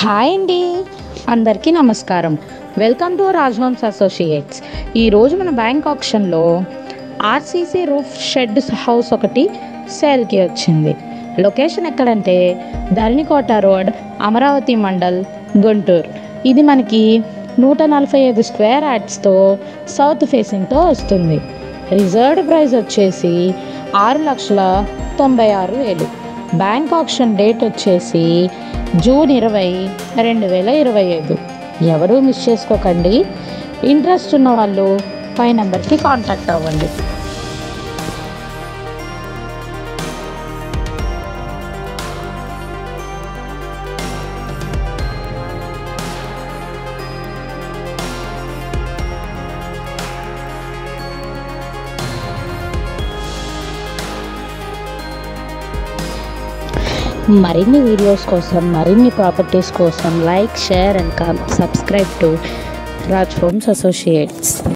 Hi అండి, అందరికీ నమస్కారం. Welcome to Raj homes associates. ఈరోజు మన బ్యాంక్ ఆప్షన్లో ఆర్సీసీ రూఫ్ షెడ్ హౌస్ ఒకటి సేల్కి వచ్చింది. లొకేషన్ ఎక్కడంటే ధరణికోట రోడ్, అమరావతి మండల్, గుంటూరు. ఇది మనకి 145 స్క్వేర్ యార్డ్స్తో సౌత్ ఫేసింగ్తో వస్తుంది. రిజర్వ్డ్ ప్రైస్ వచ్చేసి 6,96,000. బ్యాంక్ ఆప్షన్ డేట్ వచ్చేసి జూన్ 20, 2025. ఎవరూ మిస్ చేసుకోకండి. ఇంట్రెస్ట్ ఉన్న వాళ్ళు పై నెంబర్కి కాంటాక్ట్ అవ్వండి. మరిన్ని వీడియోస్ కోసం, మరిన్ని ప్రాపర్టీస్ కోసం like, share and subscribe to Raj homes associates.